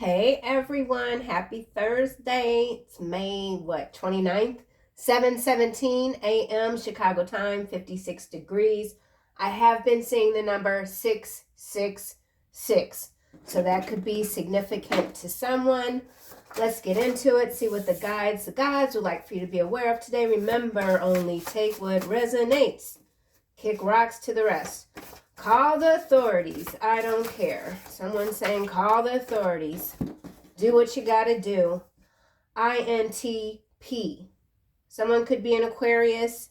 Hey everyone, happy Thursday. It's May 29th, 7:17 a.m. Chicago time, 56 degrees. I have been seeing the number 666. So that could be significant to someone. Let's get into it, see what the guides would like for you to be aware of today. Remember, only take what resonates. Kick rocks to the rest. Call the authorities. I don't care. Someone's saying call the authorities. Do what you gotta do. INTP. Someone could be an Aquarius,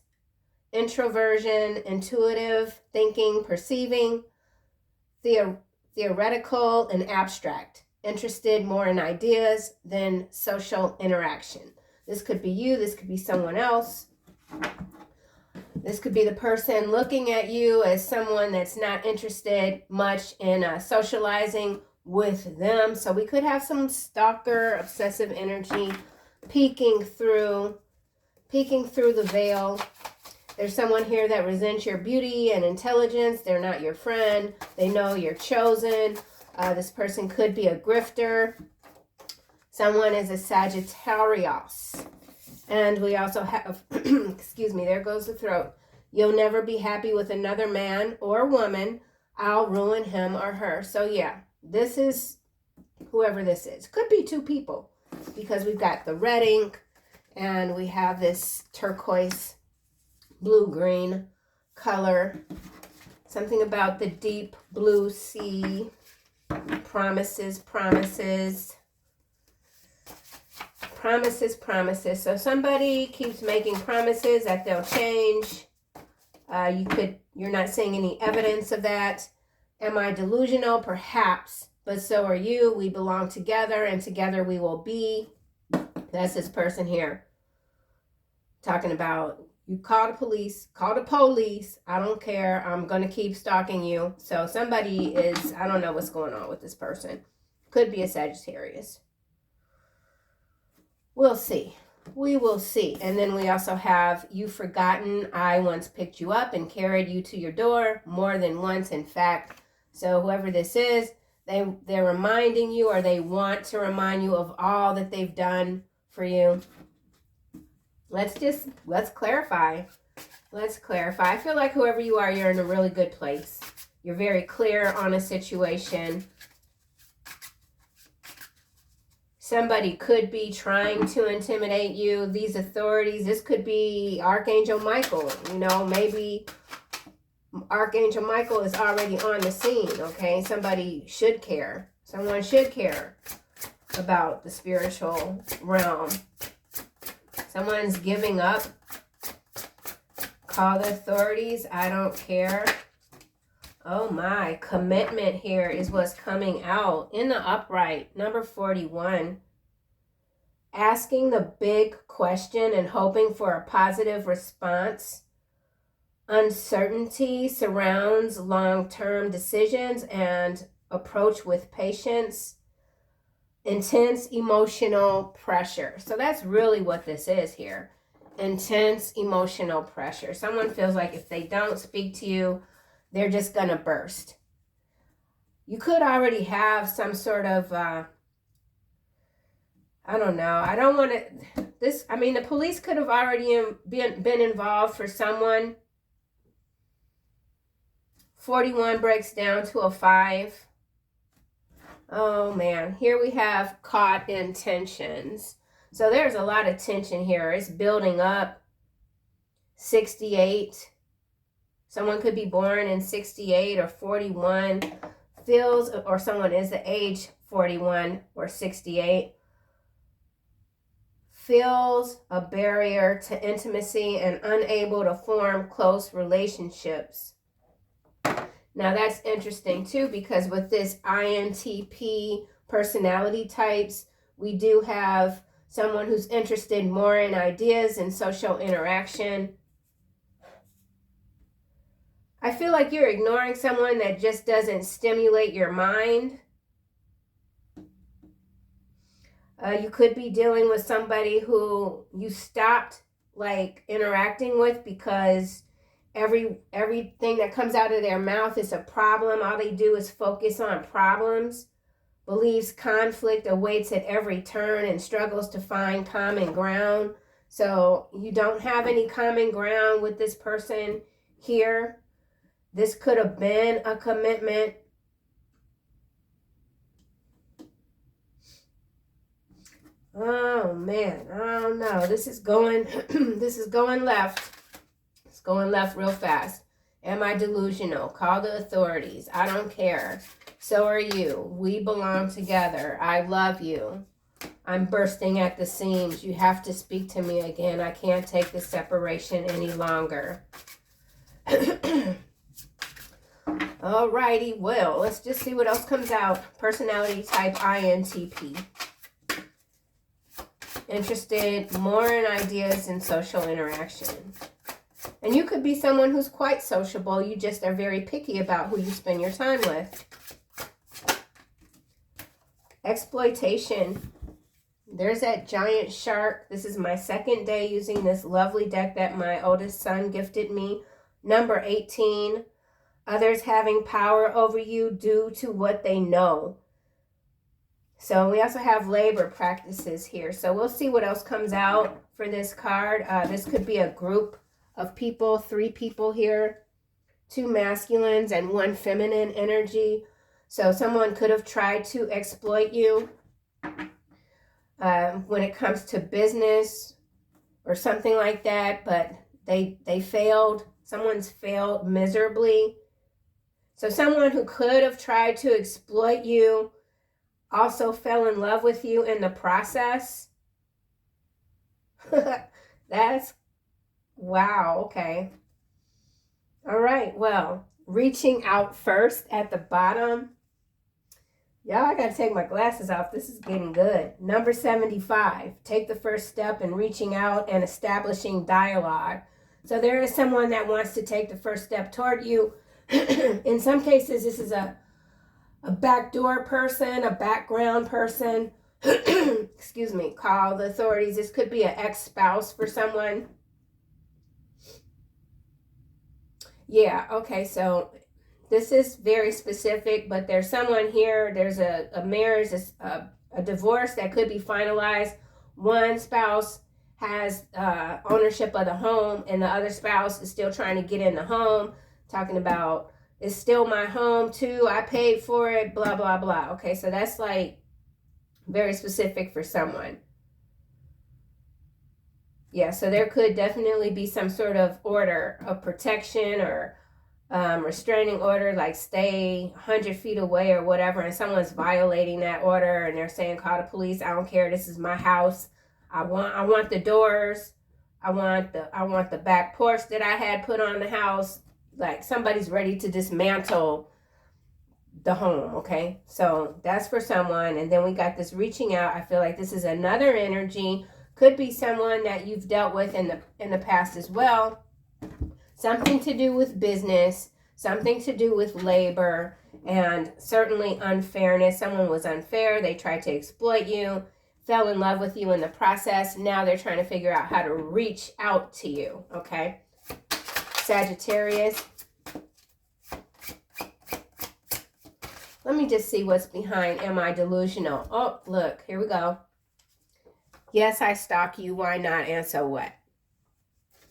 introversion, intuitive, thinking, perceiving, theoretical, and abstract. Interested more in ideas than social interaction. This could be you. This could be someone else. This could be the person looking at you as someone that's not interested much in socializing with them. So we could have some stalker, obsessive energy peeking through the veil. There's someone here that resents your beauty and intelligence. They're not your friend. They know you're chosen. This person could be a grifter. Someone is a Sagittarius. And we also have, excuse me, there goes the throat. You'll never be happy with another man or woman. I'll ruin him or her. So yeah, this is whoever this is. Could be two people because we've got the red ink and we have this turquoise blue-green color. Something about the deep blue sea. Promises. So somebody keeps making promises that they'll change. You're not seeing any evidence of that. Am I delusional? Perhaps, but so are you. We belong together and together we will be. That's this person here. Talking about you call the police. I don't care. I'm going to keep stalking you. So somebody is, I don't know what's going on with this person. Could be a Sagittarius. We'll see. We will see. And then we also have you've forgotten I once picked you up and carried you to your door more than once, in fact. So whoever this is, they're reminding you or they want to remind you of all that they've done for you. Let's clarify. I feel like whoever you are, you're in a really good place. You're very clear on a situation. Somebody could be trying to intimidate you. These authorities, this could be Archangel Michael. Maybe Archangel Michael is already on the scene, okay? Somebody should care. Someone should care about the spiritual realm. Someone's giving up. Call the authorities. I don't care. Oh my, commitment here is what's coming out in the upright, number 41. Asking the big question and hoping for a positive response. Uncertainty surrounds long-term decisions and approach with patience. Intense emotional pressure. So that's really what this is here. Intense emotional pressure. Someone feels like if they don't speak to you, they're just going to burst. You could already have some sort of, I don't know. I don't want to, the police could have already been involved for someone. 41 breaks down to a 5. Oh man, here we have caught in tensions. So there's a lot of tension here. It's building up. 68. Someone could be born in 68 or 41, or someone is the age 41 or 68, feels a barrier to intimacy and unable to form close relationships. Now that's interesting too, because with this INTP personality types, we do have someone who's interested more in ideas and social interaction. I feel like you're ignoring someone that just doesn't stimulate your mind. You could be dealing with somebody who you stopped interacting with because everything that comes out of their mouth is a problem. All they do is focus on problems. believes conflict awaits at every turn and struggles to find common ground. So you don't have any common ground with this person here. This could have been a commitment. Oh man, I don't know. This is going this is going left. It's going left real fast. Am I delusional? Call the authorities. I don't care. So are you. We belong together. I love you. I'm bursting at the seams. You have to speak to me again. I can't take this separation any longer. Alrighty, well, let's just see what else comes out. Personality type INTP. Interested more in ideas and social interaction. And you could be someone who's quite sociable. You just are very picky about who you spend your time with. Exploitation. There's that giant shark. This is my second day using this lovely deck that my oldest son gifted me. Number 18. Others having power over you due to what they know. So we also have labor practices here. So we'll see what else comes out for this card. This could be a group of people, 3 people here, 2 masculines and 1 feminine energy. So someone could have tried to exploit you when it comes to business or something like that, but they failed. Someone's failed miserably. So someone who could have tried to exploit you also fell in love with you in the process. That's, wow, okay. All right, well, reaching out first at the bottom. Y'all, I gotta take my glasses off. This is getting good. Number 75, take the first step in reaching out and establishing dialogue. So there is someone that wants to take the first step toward you. In some cases, this is a backdoor person, a background person. Excuse me, call the authorities. This could be an ex-spouse for someone. Yeah, okay, so this is very specific, but there's someone here, there's a marriage, a divorce that could be finalized. One spouse has ownership of the home and the other spouse is still trying to get in the home, talking about, it's still my home too, I paid for it, blah, blah, blah. Okay, so that's like very specific for someone. Yeah, so there could definitely be some sort of order of protection or restraining order, like stay 100 feet away or whatever, and someone's violating that order and they're saying, call the police, I don't care, this is my house. I want the doors. I want the back porch that I had put on the house. Like somebody's ready to dismantle the home, okay? So that's for someone. And then we got this reaching out. I feel like this is another energy. Could be someone that you've dealt with in the past as well. Something to do with business, something to do with labor, and certainly unfairness. Someone was unfair. They tried to exploit you, fell in love with you in the process. Now they're trying to figure out how to reach out to you, okay? Sagittarius. Let me just see what's behind am I delusional? Oh, look, here we go. Yes, I stalk you. Why not? And so what?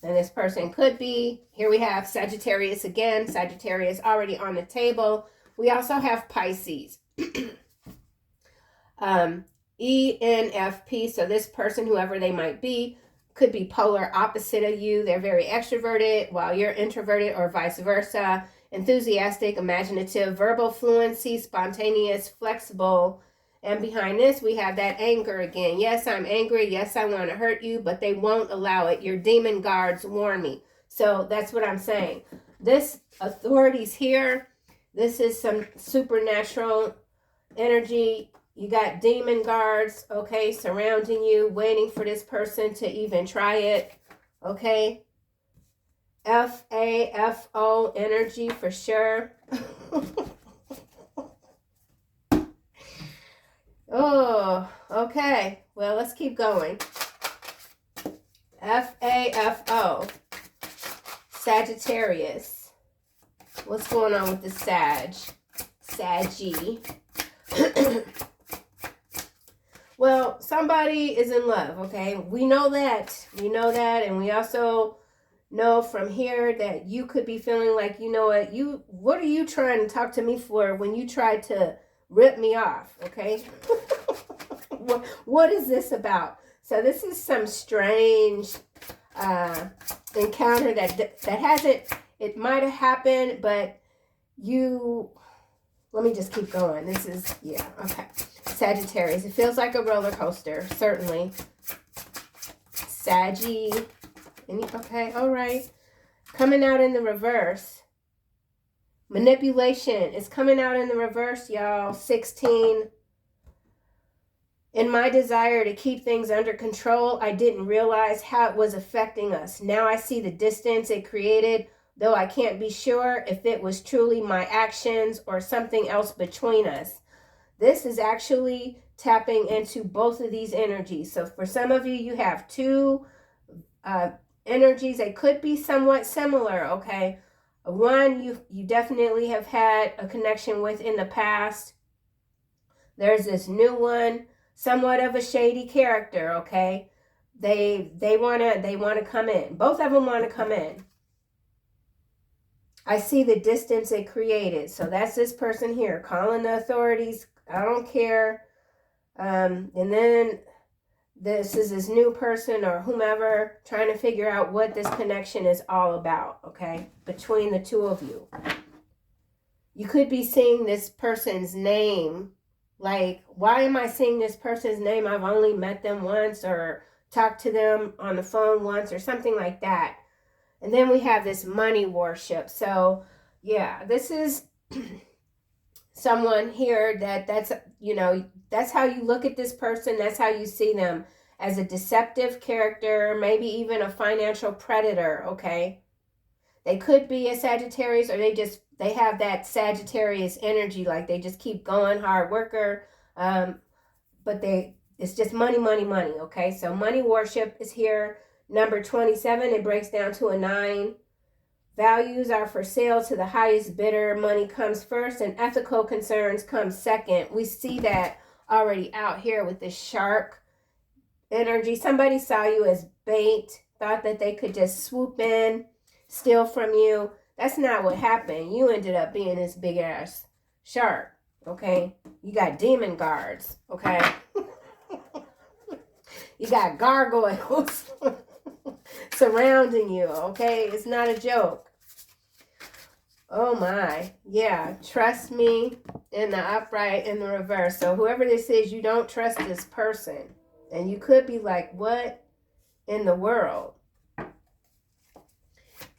And this person could be, here we have Sagittarius again. Sagittarius already on the table. We also have Pisces. ENFP, so this person, whoever they might be, could be polar opposite of you. They're very extroverted while you're introverted or vice versa. Enthusiastic, imaginative, verbal fluency, spontaneous, flexible. And behind this, we have that anger again. Yes, I'm angry. Yes, I want to hurt you, but they won't allow it. Your demon guards warn me. So that's what I'm saying. This authorities here, this is some supernatural energy. You got demon guards, okay, surrounding you, waiting for this person to even try it, okay? FAFO energy for sure. Oh, okay. Well, let's keep going. FAFO. Sagittarius. What's going on with the Sag? Saggy. Well, somebody is in love, okay? We know that. We know that. And we also know from here that you could be feeling like, you know what are you trying to talk to me for when you tried to rip me off, okay? What is this about? So this is some strange encounter that hasn't, it might have happened, but let me just keep going. This is, yeah, okay. Sagittarius, it feels like a roller coaster, certainly. Saggy, okay, all right. Coming out in the reverse. Manipulation is coming out in the reverse, y'all. 16. In my desire to keep things under control, I didn't realize how it was affecting us. Now I see the distance it created, though I can't be sure if it was truly my actions or something else between us. This is actually tapping into both of these energies. So for some of you, you have two energies. They could be somewhat similar, okay? One, you definitely have had a connection with in the past. There's this new one, somewhat of a shady character, okay? They want to come in. Both of them want to come in. I see the distance it created. So that's this person here calling the authorities. I don't care. And then this is this new person or whomever trying to figure out what this connection is all about, okay, between the two of you. You could be seeing this person's name. Like, why am I seeing this person's name? I've only met them once or talked to them on the phone once or something like that. And then we have this money worship. So, yeah, this is someone here that's how you look at this person. That's how you see them, as a deceptive character, maybe even a financial predator, okay? They could be a Sagittarius, or they have that Sagittarius energy, like they just keep going, hard worker, but it's just money, money, money, okay? So money worship is here. Number 27, it breaks down to a 9. Values are for sale to the highest bidder. Money comes first and ethical concerns come second. We see that already out here with this shark energy. Somebody saw you as bait, thought that they could just swoop in, steal from you. That's not what happened. You ended up being this big ass shark, okay? You got demon guards, okay? You got gargoyles surrounding you, okay? It's not a joke. Oh my, yeah, trust me in the upright, in the reverse. So whoever this is, you don't trust this person. And you could be like, what in the world?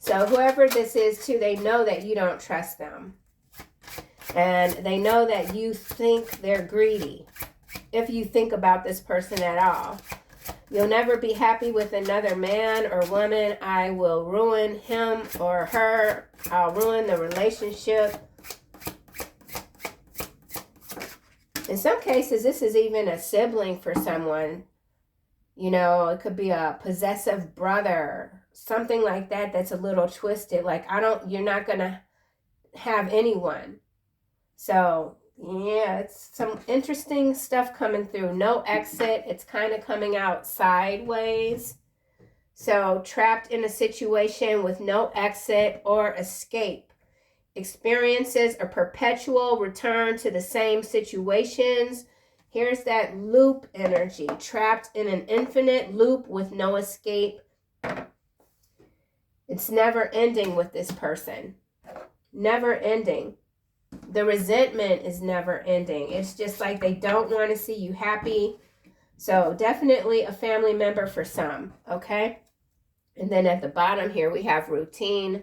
So whoever this is too, they know that you don't trust them. And they know that you think they're greedy. If you think about this person at all. You'll never be happy with another man or woman. I will ruin him or her. I'll ruin the relationship. In some cases, this is even a sibling for someone. You know, it could be a possessive brother, something like that that's a little twisted. Like, you're not going to have anyone. So, yeah, it's some interesting stuff coming through. No exit. It's kind of coming out sideways. So, trapped in a situation with no exit or escape. Experiences a perpetual return to the same situations. Here's that loop energy. Trapped in an infinite loop with no escape. It's never ending with this person. Never ending. The resentment is never ending. It's just like they don't want to see you happy. So definitely a family member for some, okay? And then at the bottom here, we have routine.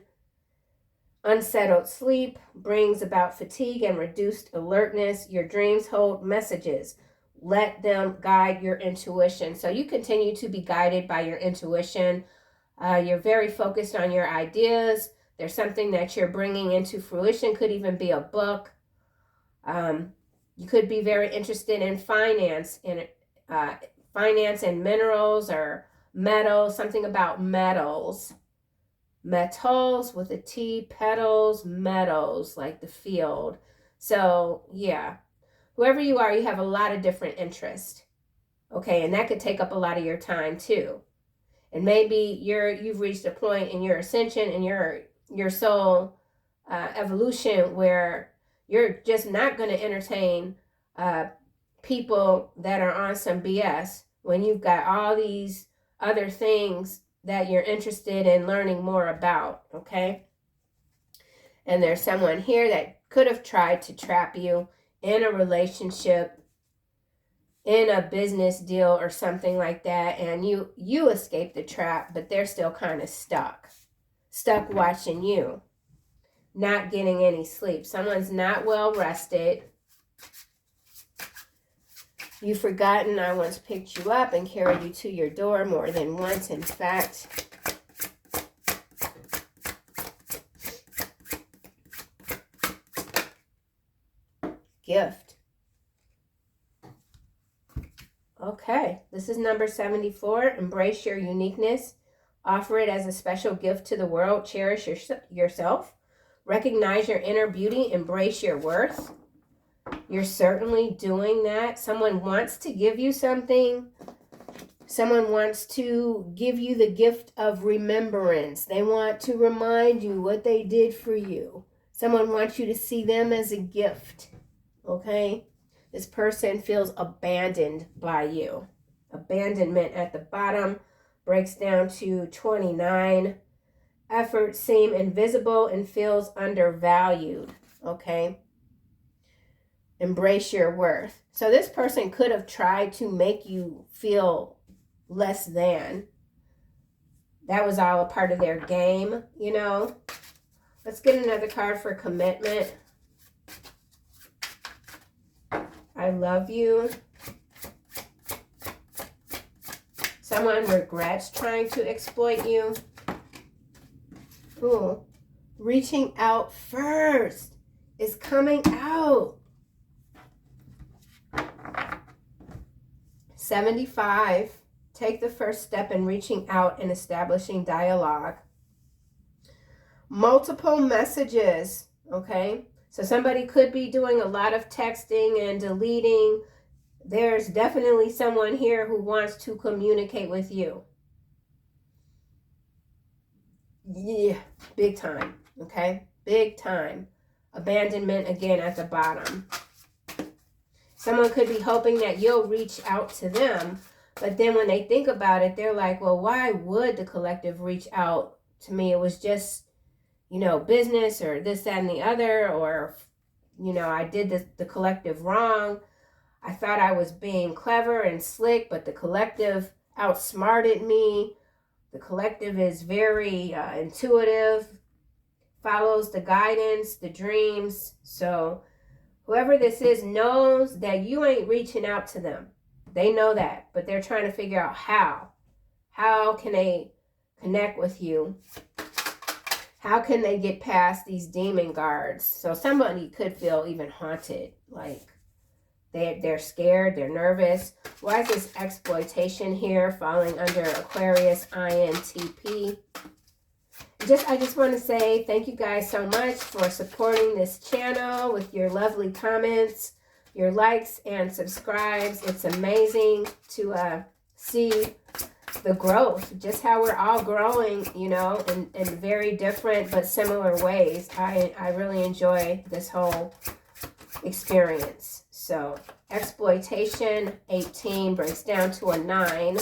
Unsettled sleep brings about fatigue and reduced alertness. Your dreams hold messages. Let them guide your intuition. So you continue to be guided by your intuition. You're very focused on your ideas. There's something that you're bringing into fruition. Could even be a book. You could be very interested in finance and minerals or metals, something about metals. Metals with a T, petals, metals, like the field. So, yeah. Whoever you are, you have a lot of different interests. Okay, and that could take up a lot of your time too. And maybe you've reached a point in your ascension and your soul evolution where you're just not going to entertain people that are on some BS when you've got all these other things that you're interested in learning more about, okay? And there's someone here that could have tried to trap you in a relationship, in a business deal or something like that, and you escaped the trap, but they're still kind of stuck watching you, not getting any sleep. Someone's not well rested. You've forgotten I once picked you up and carried you to your door more than once, in fact. Gift. Okay, this is number 74. Embrace your uniqueness. Offer it as a special gift to the world. Cherish yourself. Recognize your inner beauty. Embrace your worth. You're certainly doing that. Someone wants to give you something. Someone wants to give you the gift of remembrance. They want to remind you what they did for you. Someone wants you to see them as a gift. Okay? This person feels abandoned by you. Abandonment at the bottom breaks down to 29. Efforts seem invisible and feels undervalued. Okay? Embrace your worth. So this person could have tried to make you feel less than. That was all a part of their game, you know. Let's get another card for commitment. I love you. Someone regrets trying to exploit you. Ooh, reaching out first is coming out. 75. Take the first step in reaching out and establishing dialogue. Multiple messages, okay? So somebody could be doing a lot of texting and deleting. There's definitely someone here who wants to communicate with you. Yeah, big time, okay? Big time. Abandonment again at the bottom. Someone could be hoping that you'll reach out to them, but then when they think about it, they're like, well, why would the collective reach out to me? It was just, you know, business or this, that, and the other, or, you know, I did the collective wrong. I thought I was being clever and slick, but the collective outsmarted me. The collective is very intuitive, follows the guidance, the dreams. So whoever this is knows that you ain't reaching out to them. They know that, but they're trying to figure out how. How can they connect with you? How can they get past these demon guards? So somebody could feel even haunted, like they're scared, they're nervous. Why is this exploitation here falling under Aquarius INTP? I just want to say thank you guys so much for supporting this channel with your lovely comments, your likes and subscribes. It's amazing to see the growth, just how we're all growing, you know, in very different but similar ways. I really enjoy this whole experience. So exploitation, 18, breaks down to a 9.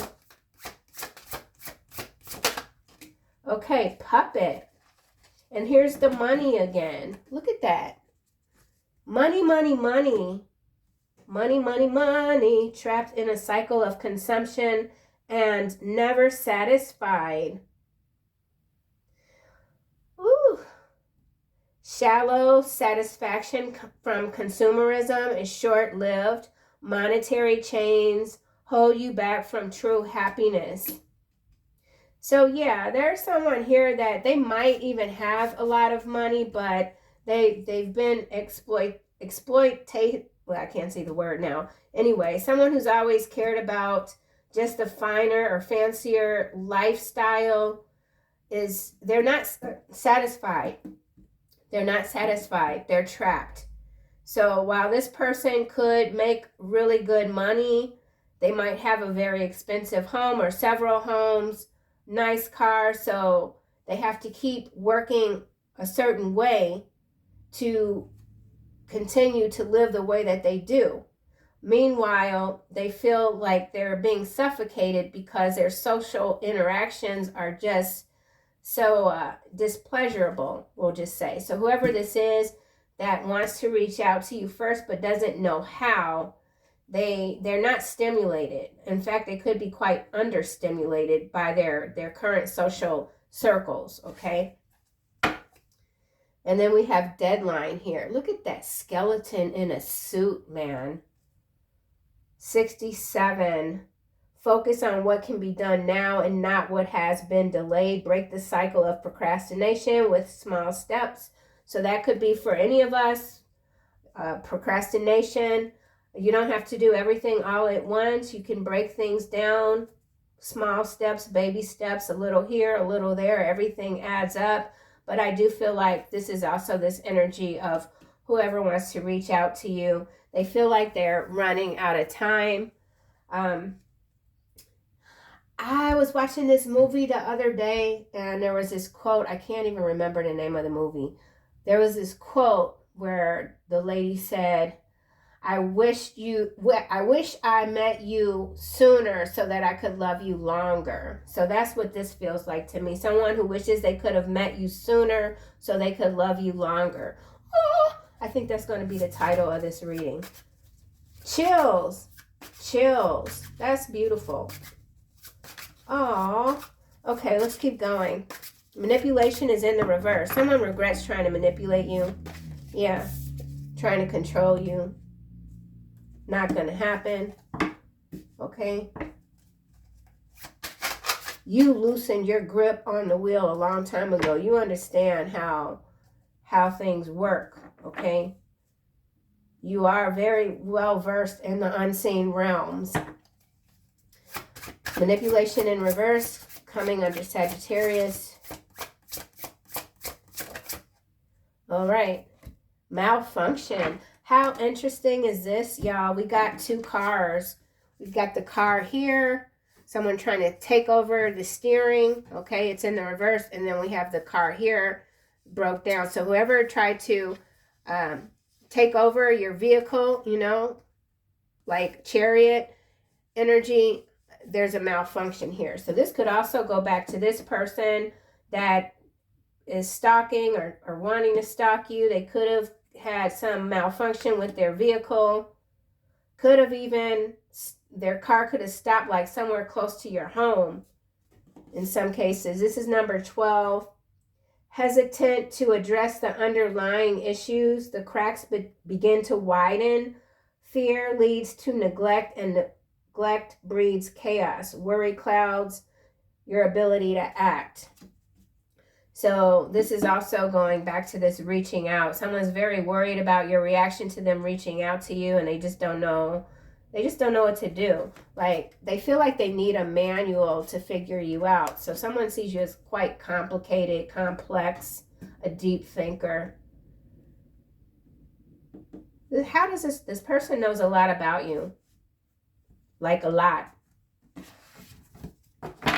Okay, puppet. And here's the money again. Look at that. Money, money, money. Money, money, money. Trapped in a cycle of consumption and never satisfied. Ooh. Shallow satisfaction from consumerism is short-lived. Monetary chains hold you back from true happiness. So yeah, there's someone here that they might even have a lot of money, but they've been exploited. Well, I can't say the word now. Anyway, someone who's always cared about just a finer or fancier lifestyle they're not satisfied. They're not satisfied. They're trapped. So while this person could make really good money, They might have a very expensive home or several homes, nice cars, so they have to keep working a certain way to continue to live the way that they do. Meanwhile, they feel like they're being suffocated because their social interactions are just so displeasurable, we'll just say. So whoever this is that wants to reach out to you first but doesn't know how, they're not stimulated. In fact, they could be quite understimulated by their current social circles, okay? And then we have deadline here. Look at that skeleton in a suit, man. 67. Focus on what can be done now and not what has been delayed. Break the cycle of procrastination with small steps. So that could be for any of us. Procrastination. You don't have to do everything all at once. You can break things down. Small steps, baby steps, a little here, a little there. Everything adds up. But I do feel like this is also this energy of whoever wants to reach out to you. They feel like they're running out of time. I was watching this movie the other day, and there was this quote. I can't even remember the name of the movie. There was this quote where the lady said, I wish I met you sooner so that I could love you longer. So that's what this feels like to me. Someone who wishes they could have met you sooner so they could love you longer. Oh, I think that's going to be the title of this reading. Chills. Chills. That's beautiful. Oh, okay, let's keep going. Manipulation is in the reverse. Someone regrets trying to manipulate you. Yeah, trying to control you. Not going to happen. Okay. You loosened your grip on the wheel a long time ago. You understand how things work. Okay. You are very well versed in the unseen realms. Manipulation in reverse coming under Sagittarius. All right. Malfunction. How interesting is this, y'all? We got two cars. We've got the car here. Someone trying to take over the steering. Okay, it's in the reverse. And then we have the car here broke down. So whoever tried to take over your vehicle, you know, like chariot energy, there's a malfunction here. So this could also go back to this person that is stalking or wanting to stalk you. They could have had some malfunction with their vehicle. Could have even, their car could have stopped like somewhere close to your home in some cases. This is number 12. Hesitant to address the underlying issues. The cracks begin to widen. Fear leads to neglect, and neglect breeds chaos. Worry clouds your ability to act. So this is also going back to this reaching out. Someone's very worried about your reaction to them reaching out to you, and they just don't know. They just don't know what to do. Like, they feel like they need a manual to figure you out. So someone sees you as quite complicated, complex, a deep thinker. How does this person knows a lot about you? Like a lot.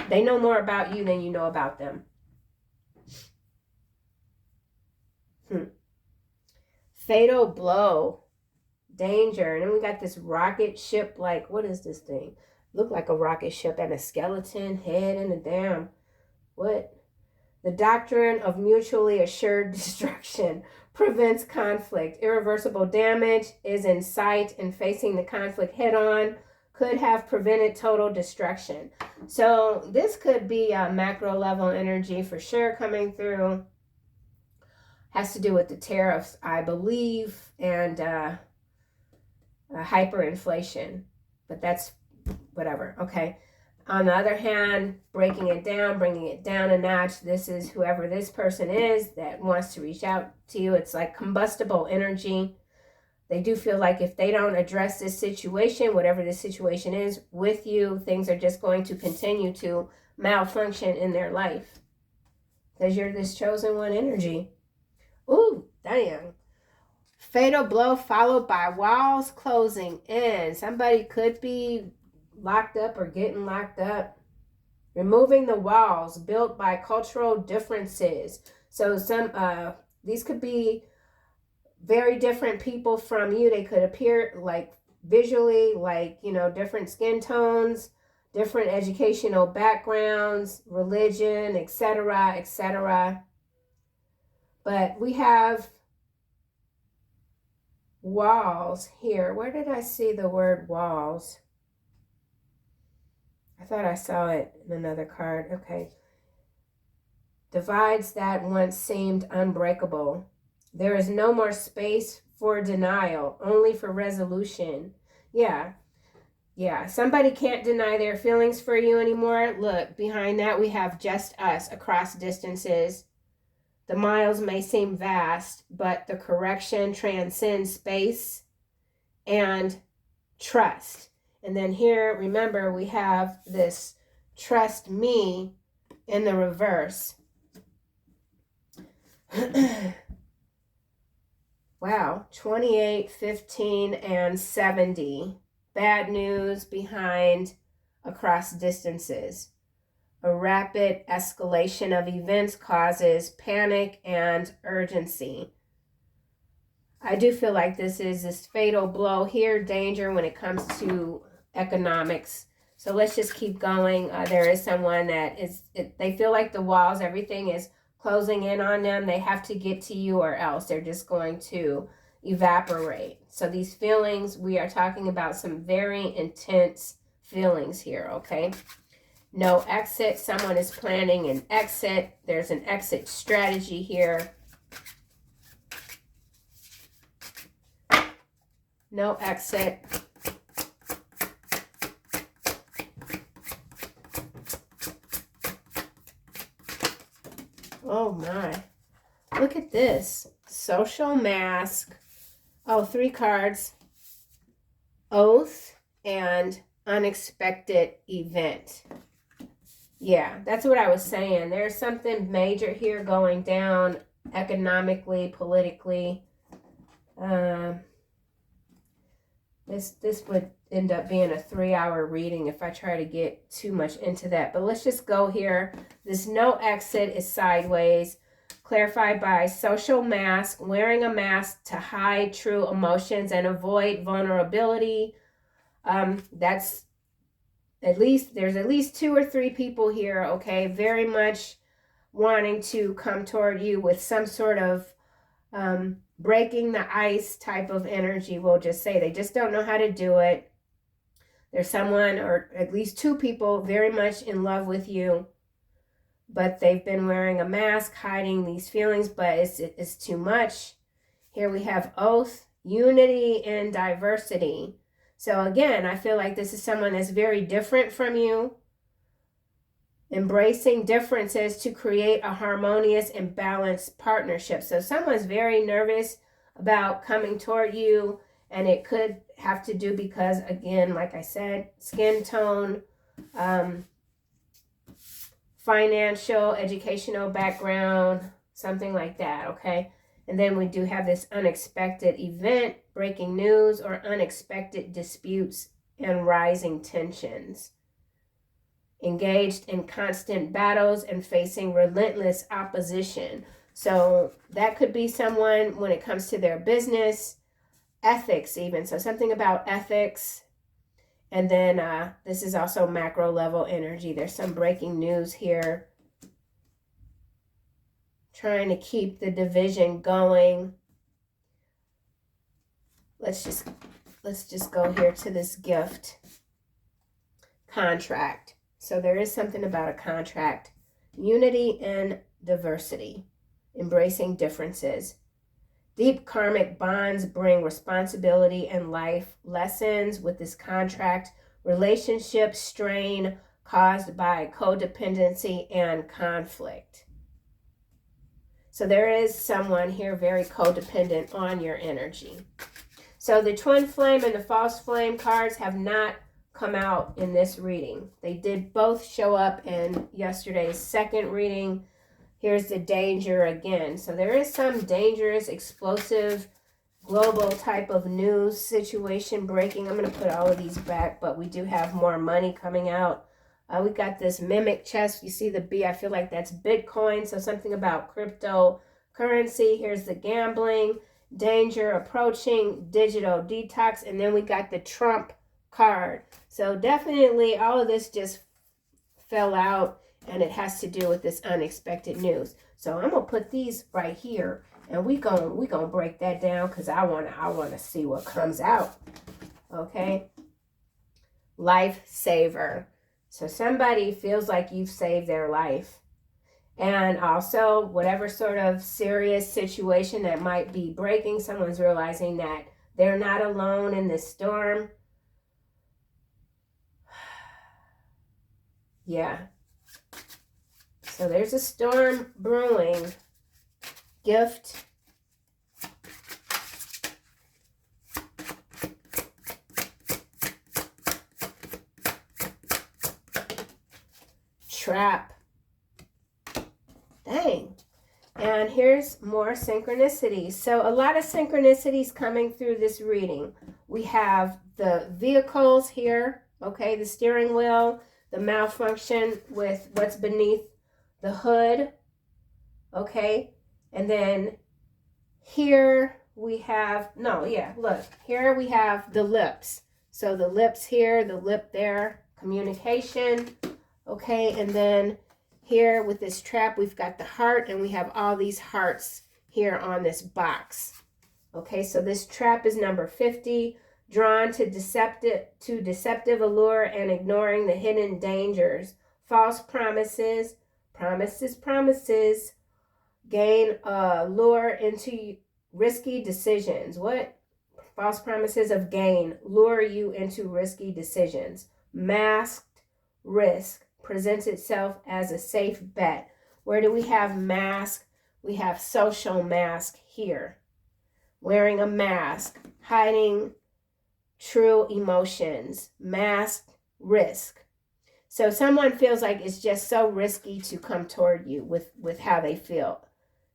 They know more about you than you know about them. Fatal blow. Danger. And then we got this rocket ship. Like, what is this thing? Look like a rocket ship and a skeleton head and a damn. What? The doctrine of mutually assured destruction prevents conflict. Irreversible damage is in sight, and facing the conflict head on could have prevented total destruction. So this could be a macro level energy for sure coming through. Has to do with the tariffs, I believe, and hyperinflation. But that's whatever. Okay. On the other hand, breaking it down, bringing it down a notch. This is whoever this person is that wants to reach out to you. It's like combustible energy. They do feel like if they don't address this situation, whatever this situation is, with you, things are just going to continue to malfunction in their life. Because you're this chosen one energy. Ooh, damn. Fatal blow followed by walls closing in. Somebody could be locked up or getting locked up. Removing the walls built by cultural differences. So these could be very different people from you. They could appear like visually, like, you know, different skin tones, different educational backgrounds, religion, etc., etc. But we have walls here. Where did I see the word walls? I thought I saw it in another card. Okay. Divides that once seemed unbreakable. There is no more space for denial, only for resolution. Yeah. Somebody can't deny their feelings for you anymore. Look, behind that we have just us across distances. The miles may seem vast, but the correction transcends space and trust. And then here, remember, we have this trust me in the reverse. Wow, 28, 15, and 70. Bad news behind across distances. A rapid escalation of events causes panic and urgency. I do feel like this is this fatal blow here, danger when it comes to economics. So let's just keep going. There is someone that they feel like the walls, everything is closing in on them. They have to get to you or else they're just going to evaporate. So these feelings, we are talking about some very intense feelings here, okay? No exit. Someone is planning an exit. There's an exit strategy here. No exit. Oh my. Look at this. Social mask. Oh, 3 cards. Oath and unexpected event. Yeah, that's what I was saying. There's something major here going down economically, politically. This would end up being a 3-hour reading if I try to get too much into that. But let's just go here. This no exit is sideways. Clarified by social mask, wearing a mask to hide true emotions and avoid vulnerability. That's there's at least 2 or 3 people here, okay, very much wanting to come toward you with some sort of breaking the ice type of energy, we'll just say. They just don't know how to do it. There's someone, or at least 2 people, very much in love with you, but they've been wearing a mask, hiding these feelings, but it's too much. Here we have oath, unity, and diversity. So again, I feel like this is someone that's very different from you, embracing differences to create a harmonious and balanced partnership. So someone's very nervous about coming toward you, and it could have to do because, again, like I said, skin tone, financial, educational background, something like that, okay? And then we do have this unexpected event, breaking news, or unexpected disputes and rising tensions. Engaged in constant battles and facing relentless opposition. So that could be someone when it comes to their business, ethics even. So something about ethics. And then this is also macro level energy. There's some breaking news here. Trying to keep the division going. Let's just go here to this gift. Contract. So there is something about a contract. Unity and diversity. Embracing differences. Deep karmic bonds bring responsibility and life lessons with this contract. Relationship strain caused by codependency and conflict. So there is someone here very codependent on your energy. So the twin flame and the false flame cards have not come out in this reading. They did both show up in yesterday's second reading. Here's the danger again. So there is some dangerous, explosive global type of news situation breaking. I'm going to put all of these back, but we do have more money coming out. We got this mimic chest. You see the B, I feel like that's Bitcoin. So something about cryptocurrency. Here's the gambling, danger approaching, digital detox. And then we got the Trump card. So definitely all of this just fell out, and it has to do with this unexpected news. So I'm going to put these right here, and we gonna break that down because I wanna see what comes out. Okay? Lifesaver. So somebody feels like you've saved their life. And also, whatever sort of serious situation that might be breaking, someone's realizing that they're not alone in this storm. Yeah. So there's a storm brewing. Gift. Trap. Dang. And here's more synchronicities. So a lot of synchronicities coming through this reading. We have the vehicles here, okay, the steering wheel, the malfunction with what's beneath the hood, okay, and then here we have, look, here we have the lips. So the lips here, the lip there, communication, okay, and then here with this trap, we've got the heart, and we have all these hearts here on this box. Okay, so this trap is number 50, drawn to deceptive allure and ignoring the hidden dangers, false promises, promises, gain lure into risky decisions. What? False promises of gain lure you into risky decisions. Masked risk presents itself as a safe bet. Where do we have mask? We have social mask here. Wearing a mask, hiding true emotions, masked risk. So someone feels like it's just so risky to come toward you with how they feel.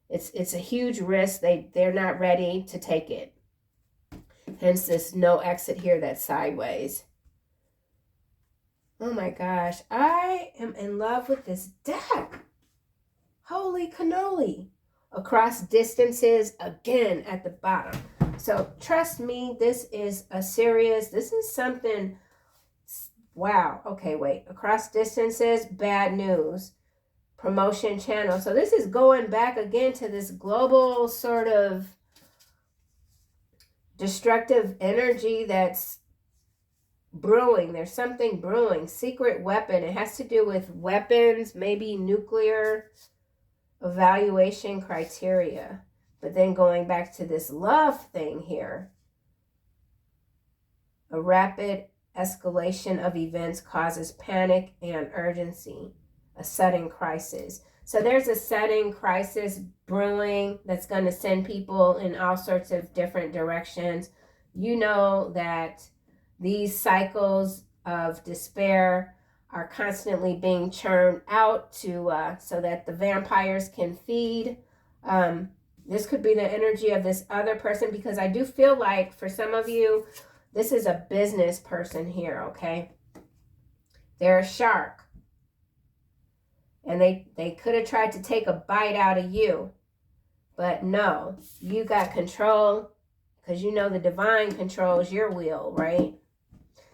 It's a huge risk. They're not ready to take it. Hence this no exit here that's sideways. Oh my gosh, I am in love with this deck. Holy cannoli. Across distances, again at the bottom. So trust me, this is something, wow. Okay, wait. Across distances, bad news. Promotion channel. So this is going back again to this global sort of destructive energy that's brewing. There's something brewing. Secret weapon. It has to do with weapons, maybe nuclear evaluation criteria. But then going back to this love thing here. A rapid escalation of events causes panic and urgency. A sudden crisis. So there's a sudden crisis brewing that's going to send people in all sorts of different directions. You know that these cycles of despair are constantly being churned out to so that the vampires can feed. This could be the energy of this other person, because I do feel like for some of you, this is a business person here, okay? They're a shark. And they could have tried to take a bite out of you. But no, you got control, because you know the divine controls your will, right?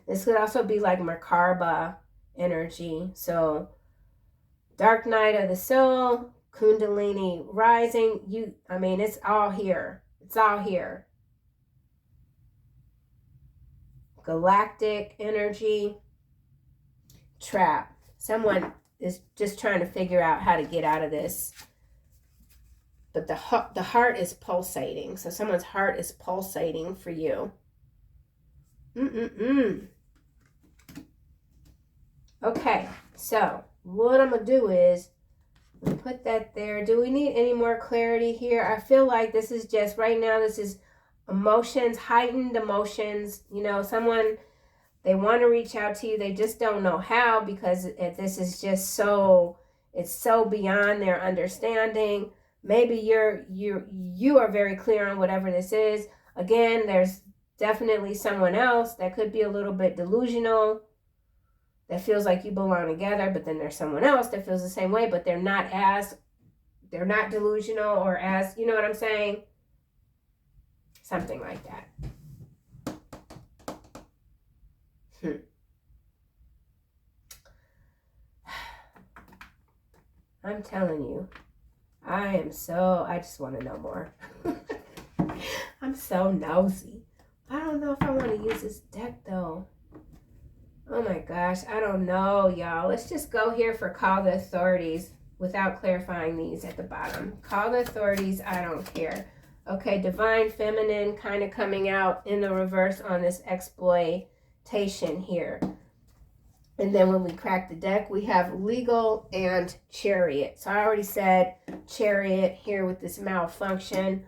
This could also be like Merkaba energy. So dark night of the soul, Kundalini rising. It's all here. It's all here. Galactic energy. Trap. Someone is just trying to figure out how to get out of this. But the heart is pulsating. So someone's heart is pulsating for you. Okay, so what I'm going to do is put that there. Do we need any more clarity here? I feel like this is just, right now, this is emotions, heightened emotions. You know, someone, they want to reach out to you. They just don't know how, because this is just it's so beyond their understanding. Maybe you are very clear on whatever this is. Again, there's definitely someone else that could be a little bit delusional, that feels like you belong together, but then there's someone else that feels the same way, but they're not delusional or as, you know what I'm saying? Something like that. I'm telling you, I just want to know more. I'm so nosy. I don't know if I want to use this deck though. Oh my gosh, I don't know, y'all. Let's just go here for call the authorities without clarifying these at the bottom. Call the authorities, I don't care. Okay, divine feminine kind of coming out in the reverse on this exploitation here. And then when we crack the deck, we have legal and chariot. So I already said chariot here with this malfunction.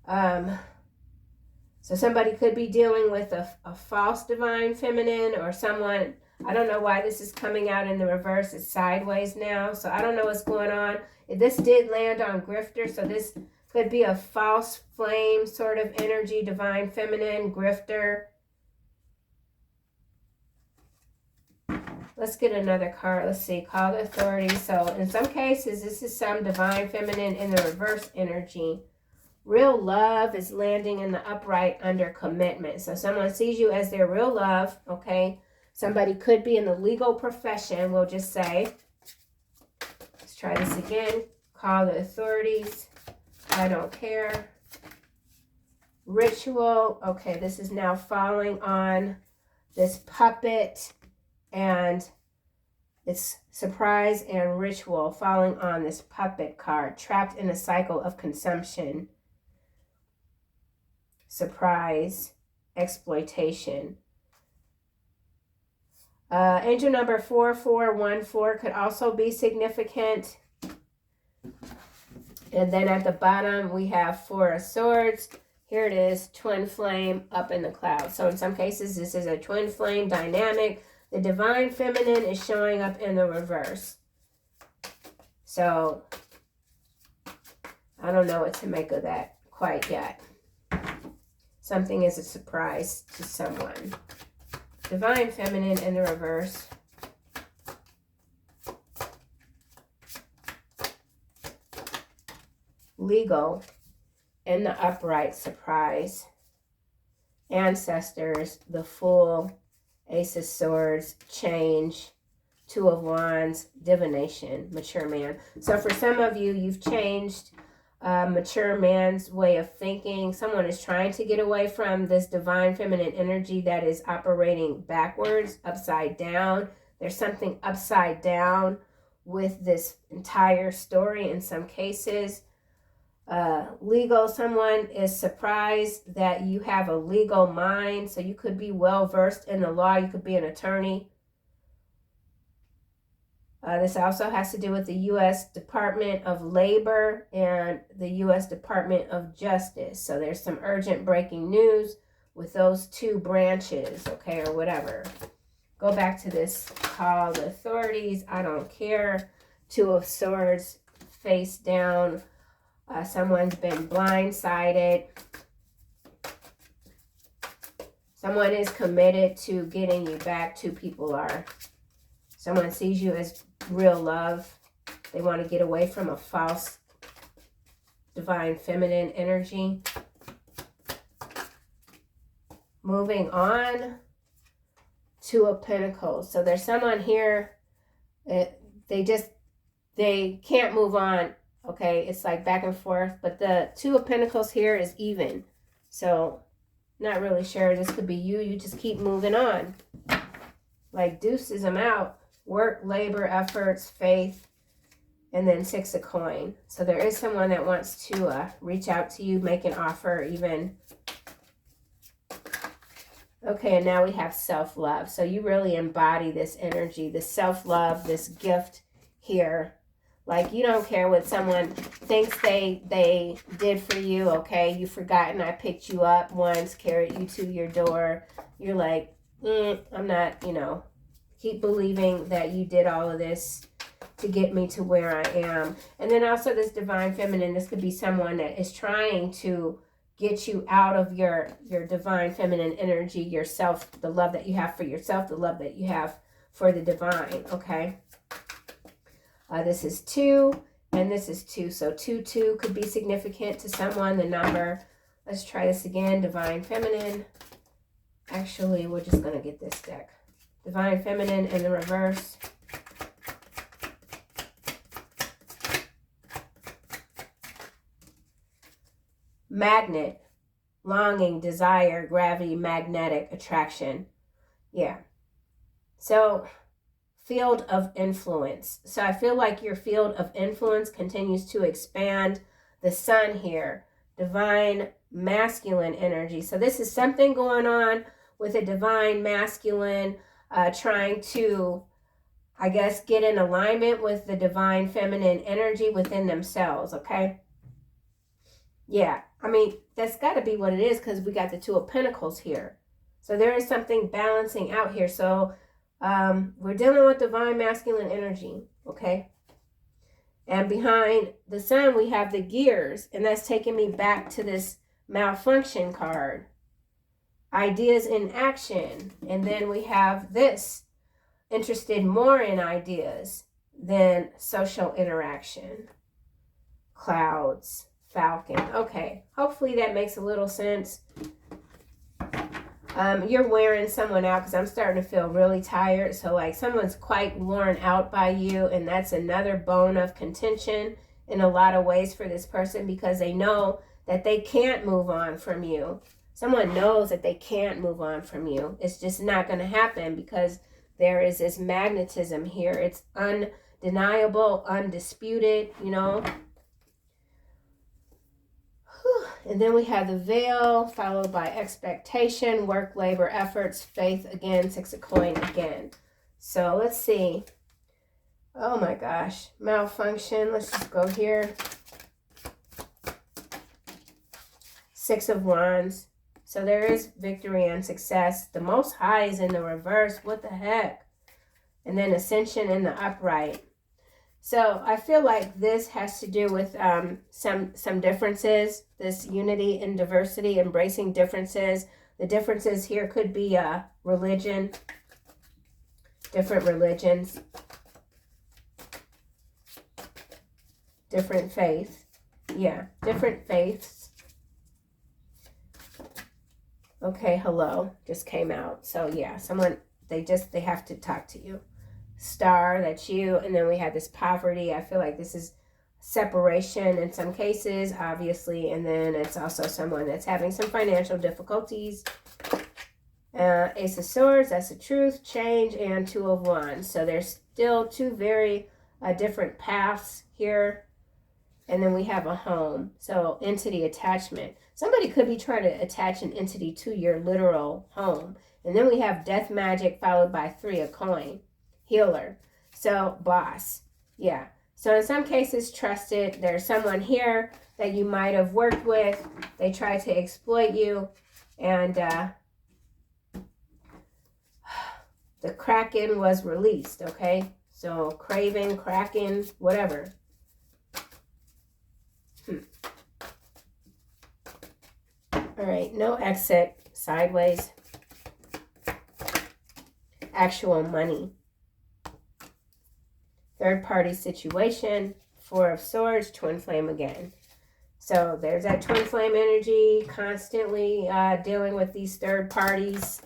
So somebody could be dealing with a false divine feminine or someone, I don't know why this is coming out in the reverse. It's sideways now. So I don't know what's going on. This did land on grifter. So this could be a false flame sort of energy, divine feminine, grifter. Let's get another card. Let's see. Call the authorities. So in some cases, this is some divine feminine in the reverse energy. Real love is landing in the upright under commitment. So someone sees you as their real love, okay? Somebody could be in the legal profession, we'll just say. Let's try this again. Call the authorities. I don't care. Ritual. Okay, this is now falling on this puppet. And it's surprise and ritual falling on this puppet card. Trapped in a cycle of consumption. Surprise, exploitation. Angel number 4414 could also be significant. And then at the bottom we have Four of Swords. Here it is, twin flame up in the clouds. So in some cases this is a twin flame dynamic. The divine feminine is showing up in the reverse. So I don't know what to make of that quite yet. Something is a surprise to someone. Divine feminine in the reverse. Legal in the upright, surprise. Ancestors, the Fool, Ace of Swords, change. Two of Wands, divination, mature man. So for some of you, you've changed mature man's way of thinking. Someone is trying to get away from this divine feminine energy that is operating backwards, upside down. There's something upside down with this entire story in some cases. Legal, someone is surprised that you have a legal mind. So you could be well versed in the law. You could be an attorney. This also has to do with the U.S. Department of Labor and the U.S. Department of Justice. So there's some urgent breaking news with those two branches, okay, or whatever. Go back to this. Call the authorities. I don't care. Two of Swords face down. Someone's been blindsided. Someone is committed to getting you back. Two people are. Someone sees you as real love. They want to get away from a false divine feminine energy. Moving on. Two of Pentacles. So there's someone here that they can't move on. Okay, it's like back and forth. But the Two of Pentacles here is even. So not really sure. This could be you. You just keep moving on. Like deuces, I'm out. Work, labor, efforts, faith, and then Six of Coin. So there is someone that wants to reach out to you, make an offer even. Okay, and now we have self-love. So you really embody this energy, this self-love, this gift here. Like you don't care what someone thinks they did for you, okay? You've forgotten I picked you up once, carried you to your door. You're like, I'm not, keep believing that you did all of this to get me to where I am. And then also this divine feminine, this could be someone that is trying to get you out of your divine feminine energy, yourself, the love that you have for yourself, the love that you have for the divine, okay? This is 2, and this is 2. So 2 could be significant to someone, the number. Let's try this again, divine feminine. Actually, we're just going to get this deck. Divine feminine in the reverse. Magnet, longing, desire, gravity, magnetic attraction. Yeah. So, field of influence. So I feel like your field of influence continues to expand. The sun here, divine masculine energy. So this is something going on with a divine masculine trying to, I guess, get in alignment with the divine feminine energy within themselves, okay? Yeah, I mean, that's got to be what it is because we got the 2 of Pentacles here. So there is something balancing out here. So we're dealing with divine masculine energy, okay? And behind the sun, we have the gears, and that's taking me back to this malfunction card. Ideas in action. And then we have this, interested more in ideas than social interaction. Clouds. Falcon. Okay, hopefully that makes a little sense. You're wearing someone out because I'm starting to feel really tired. So like someone's quite worn out by you, and that's another bone of contention in a lot of ways for this person because they know that they can't move on from you. Someone knows that they can't move on from you. It's just not going to happen because there is this magnetism here. It's undeniable, undisputed, you know. And then we have the veil, followed by expectation, work, labor, efforts, faith again, 6 of coin again. So let's see. Oh my gosh. Malfunction. Let's just go here. 6 of wands. So there is victory and success. The Most High is in the reverse. What the heck? And then ascension in the upright. So I feel like this has to do with some differences, this unity and diversity, embracing differences. The differences here could be religion, different religions, different faith. Yeah, different faiths. Okay, hello, just came out. So yeah, someone, they have to talk to you. Star, that's you. And then we have this poverty. I feel like this is separation in some cases, obviously. And then it's also someone that's having some financial difficulties. Ace of Swords, that's the truth, change, and 2 of Wands. So there's still 2 very different paths here. And then we have a home. So entity attachment. Somebody could be trying to attach an entity to your literal home. And then we have death magic followed by 3 of coin. Healer. So boss. Yeah. So in some cases, trusted. There's someone here that you might have worked with. They try to exploit you. And the Kraken was released. Okay. So craving, Kraken, whatever. All right. No exit. Sideways. Actual money. Third party situation, 4 of Swords, twin flame again. So there's that twin flame energy, constantly dealing with these third parties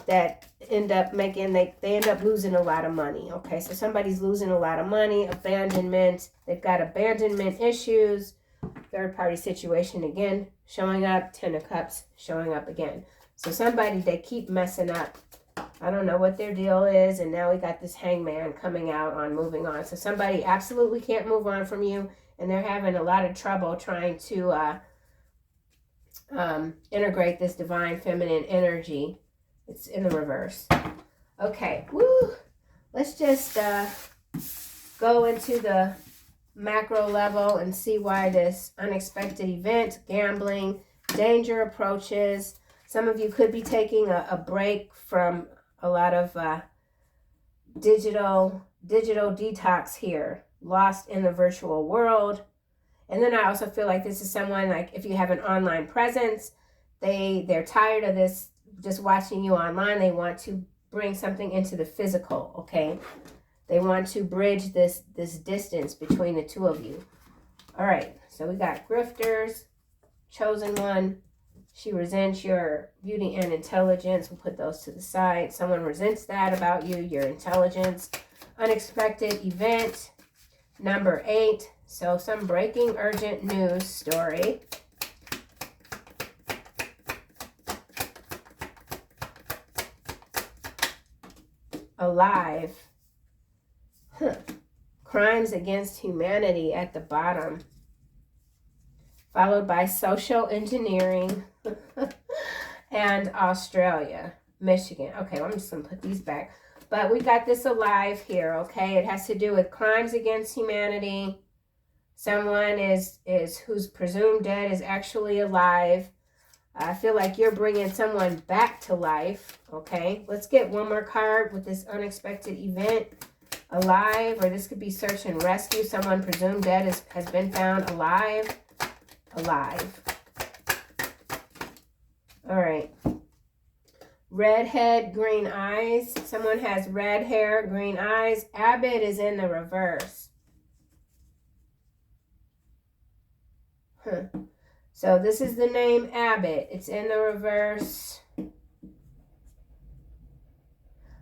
that end up making, they end up losing a lot of money. Okay, so somebody's losing a lot of money, abandonment. They've got abandonment issues. Third party situation again, showing up. 10 of Cups, showing up again. So somebody, they keep messing up. I don't know what their deal is, and now we got this Hangman coming out on moving on. So somebody absolutely can't move on from you, and they're having a lot of trouble trying to integrate this divine feminine energy. It's in the reverse. Okay, woo! Let's just go into the macro level and see why this unexpected event, gambling, danger approaches. Some of you could be taking a break from a lot of digital detox here, lost in the virtual world. And then I also feel like this is someone, like if you have an online presence, they're tired of this, just watching you online. They want to bring something into the physical, okay? They want to bridge this distance between the two of you. All right, so we got grifters, chosen one. She resents your beauty and intelligence. We'll put those to the side. Someone resents that about you, your intelligence. Unexpected event, number 8. So some breaking urgent news story. Alive. Crimes against humanity at the bottom. Followed by social engineering and Australia, Michigan. Okay, well, I'm just going to put these back. But we got this alive here, okay? It has to do with crimes against humanity. Someone who's presumed dead is actually alive. I feel like you're bringing someone back to life, okay? Let's get one more card with this unexpected event. Alive, or this could be search and rescue. Someone presumed dead has been found alive. Alive. All right. Red head, green eyes. Someone has red hair, green eyes. Abbott is in the reverse. So this is the name Abbott. It's in the reverse.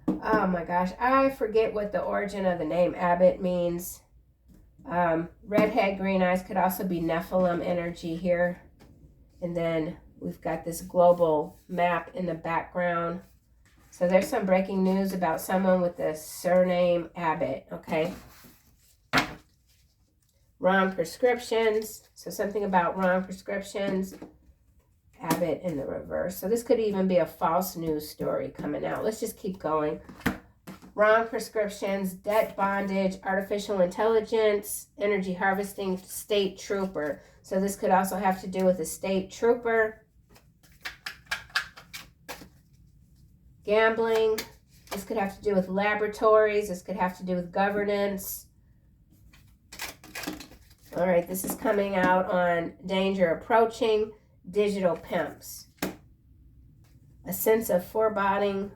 Oh my gosh. I forget what the origin of the name Abbott means. Redhead, green eyes could also be Nephilim energy here. And then we've got this global map in the background. So there's some breaking news about someone with the surname Abbott, okay? Wrong prescriptions. So something about wrong prescriptions. Abbott in the reverse. So this could even be a false news story coming out. Let's just keep going. Wrong prescriptions, debt bondage, artificial intelligence, energy harvesting, state trooper. So this could also have to do with a state trooper. Gambling. This could have to do with laboratories. This could have to do with governance. All right, this is coming out on danger approaching, digital pimps. A sense of foreboding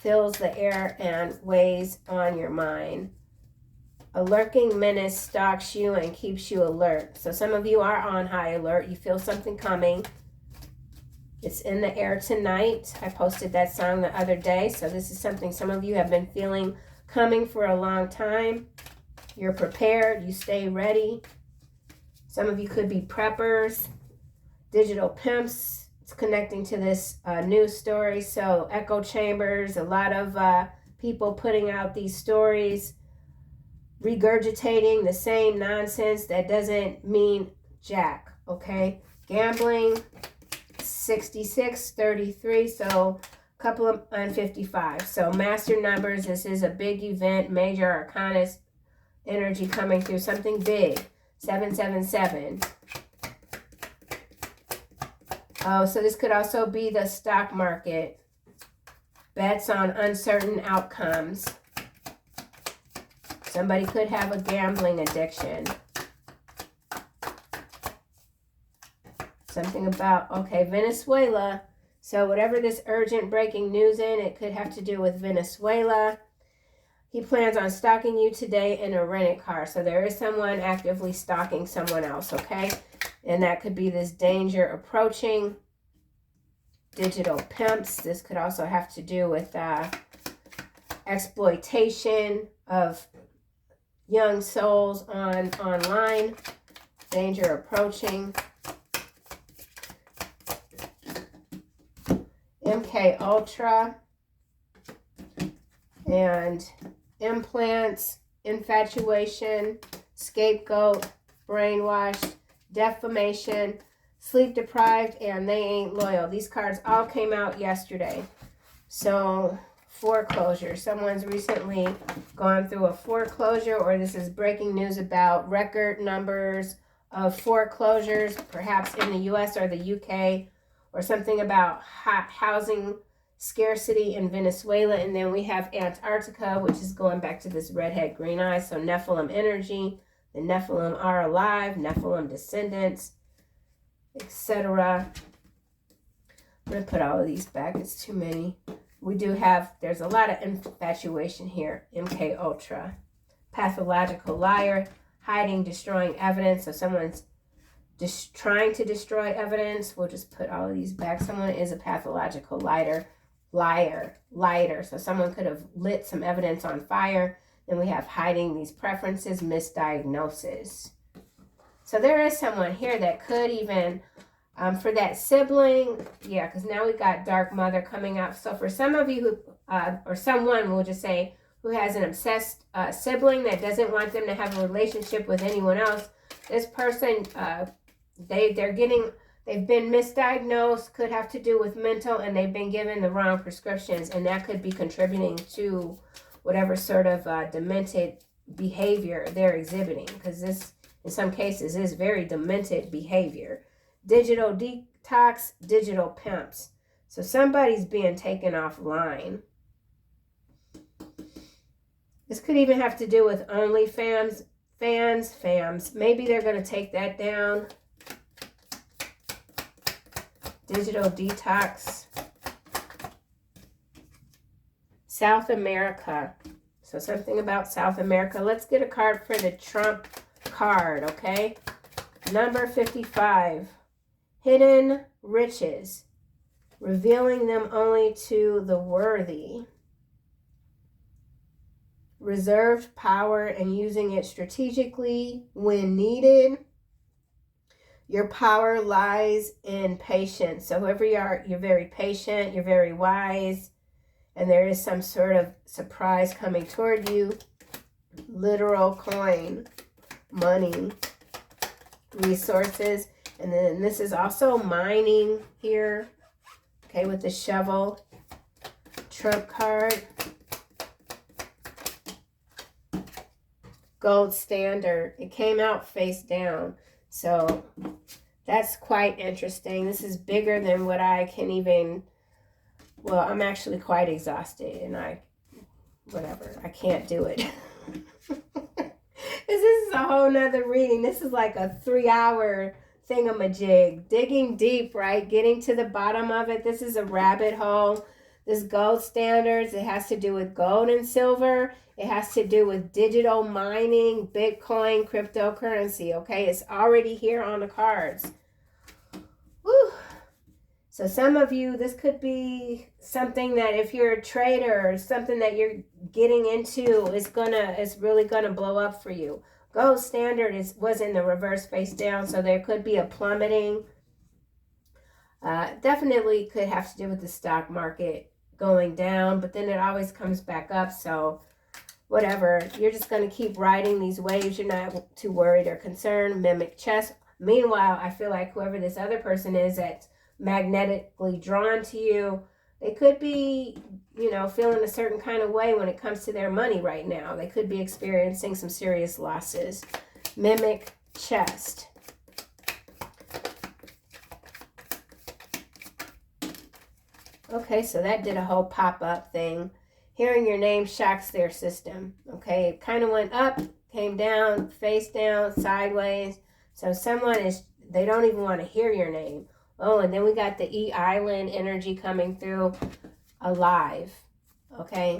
fills the air and weighs on your mind. A lurking menace stalks you and keeps you alert. So some of you are on high alert. You feel something coming. It's in the air tonight. I posted that song the other day. So this is something some of you have been feeling coming for a long time. You're prepared. You stay ready. Some of you could be preppers, digital pimps. It's connecting to this news story. So echo chambers, a lot of people putting out these stories, regurgitating the same nonsense that doesn't mean jack, okay? Gambling, 66, 33, so a couple of on 55. So master numbers, this is a big event, major arcana energy coming through, something big. 777. Oh, so this could also be the stock market. Bets on uncertain outcomes. Somebody could have a gambling addiction. Something about, okay, Venezuela. So whatever this urgent breaking news in, it could have to do with Venezuela. He plans on stalking you today in a rented car. So there is someone actively stalking someone else, okay? And that could be this danger approaching. Digital pimps. This could also have to do with exploitation of young souls online. Danger approaching. MK Ultra. And implants, infatuation, scapegoat, brainwash, defamation, sleep deprived, and they ain't loyal. These cards all came out yesterday. So foreclosure. Someone's recently gone through a foreclosure, or this is breaking news about record numbers of foreclosures, perhaps in the US or the UK, or something about housing scarcity in Venezuela. And then we have Antarctica, which is going back to this redhead green eye, so Nephilim energy. The Nephilim are alive, Nephilim descendants, etc. I'm going to put all of these back. It's too many. We do have, there's a lot of infatuation here. MK Ultra. Pathological liar, hiding, destroying evidence. So someone's just trying to destroy evidence. We'll just put all of these back. Someone is a pathological lighter. So someone could have lit some evidence on fire. Then we have hiding these preferences, misdiagnosis. So there is someone here that could even, for that sibling, yeah, because now we got dark mother coming out. So for some of you who, or someone, we'll just say, who has an obsessed sibling that doesn't want them to have a relationship with anyone else, this person, they've been misdiagnosed, could have to do with mental, and they've been given the wrong prescriptions, and that could be contributing to whatever sort of demented behavior they're exhibiting, because this, in some cases, is very demented behavior. Digital detox, digital pimps. So somebody's being taken offline. This could even have to do with OnlyFans, fams. Maybe they're going to take that down. Digital detox. South America. So something about South America. Let's get a card for the Trump card, okay? Number 55. Hidden riches. Revealing them only to the worthy. Reserved power and using it strategically when needed. Your power lies in patience. So whoever you are, you're very patient, you're very wise, and there is some sort of surprise coming toward you. Literal coin, money, resources. And then this is also mining here, okay, with the shovel. Trump card. Gold standard. It came out face down. So that's quite interesting. This is bigger than what I can even, well, I'm actually quite exhausted and I can't do it. This is a whole nother reading. This is like a 3-hour thingamajig. Digging deep, right? Getting to the bottom of it. This is a rabbit hole. This gold standards, it has to do with gold and silver. It has to do with digital mining, Bitcoin, cryptocurrency, okay? It's already here on the cards. Woo. So some of you, this could be something that if you're a trader or something that you're getting into, it's really gonna blow up for you. Gold standard was in the reverse face down, so there could be a plummeting. Definitely could have to do with the stock market going down, but then it always comes back up, so whatever. You're just going to keep riding these waves. You're not too worried or concerned. Mimic chess. Meanwhile, I feel like whoever this other person is that's magnetically drawn to you, they could be, feeling a certain kind of way when it comes to their money right now. They could be experiencing some serious losses. Mimic chest. Okay, so that did a whole pop-up thing. Hearing your name shocks their system. Okay, it kind of went up, came down, face down, sideways. So they don't even want to hear your name. Oh, and then we got the E-Island energy coming through. Alive. Okay.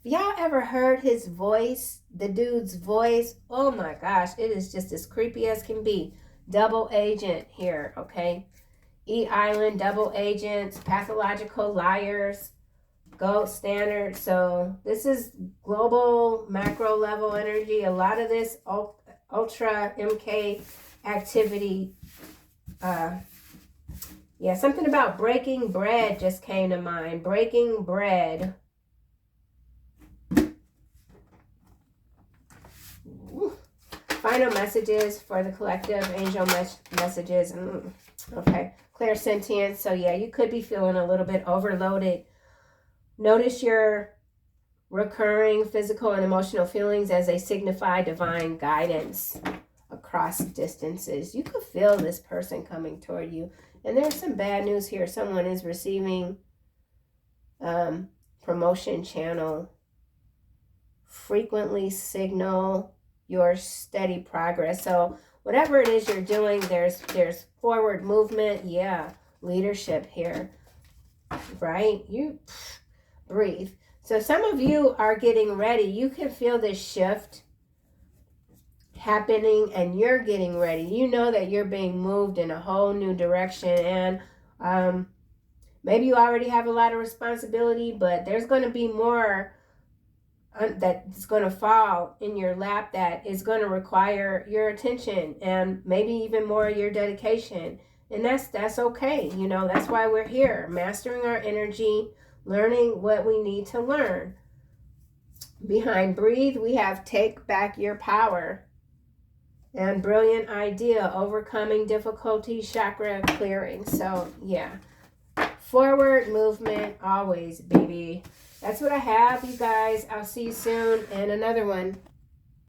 Y'all ever heard his voice? The dude's voice? Oh my gosh, it is just as creepy as can be. Double agent here, okay? E-Island, double agents, pathological liars, gold standard. So this is global macro level energy. A lot of this ultra MK activity. Yeah, something about breaking bread just came to mind. Breaking bread. Ooh. Final messages for the collective. Angel messages. Okay. Clairsentience. So yeah, you could be feeling a little bit overloaded. Notice your recurring physical and emotional feelings as they signify divine guidance across distances. You could feel this person coming toward you. And there's some bad news here. Someone is receiving promotion channel. Frequently signal your steady progress. So whatever it is you're doing, there's forward movement. Yeah, leadership here, right? You breathe. So some of you are getting ready. You can feel this shift happening and you're getting ready. You know that you're being moved in a whole new direction, and maybe you already have a lot of responsibility, but there's going to be more that's going to fall in your lap that is going to require your attention and maybe even more your dedication. And that's okay. You know, that's why we're here, mastering our energy, learning what we need to learn. Behind breathe, we have take back your power and brilliant idea, overcoming difficulty, chakra clearing. So yeah, forward movement always, baby. That's what I have, you guys. I'll see you soon in another one.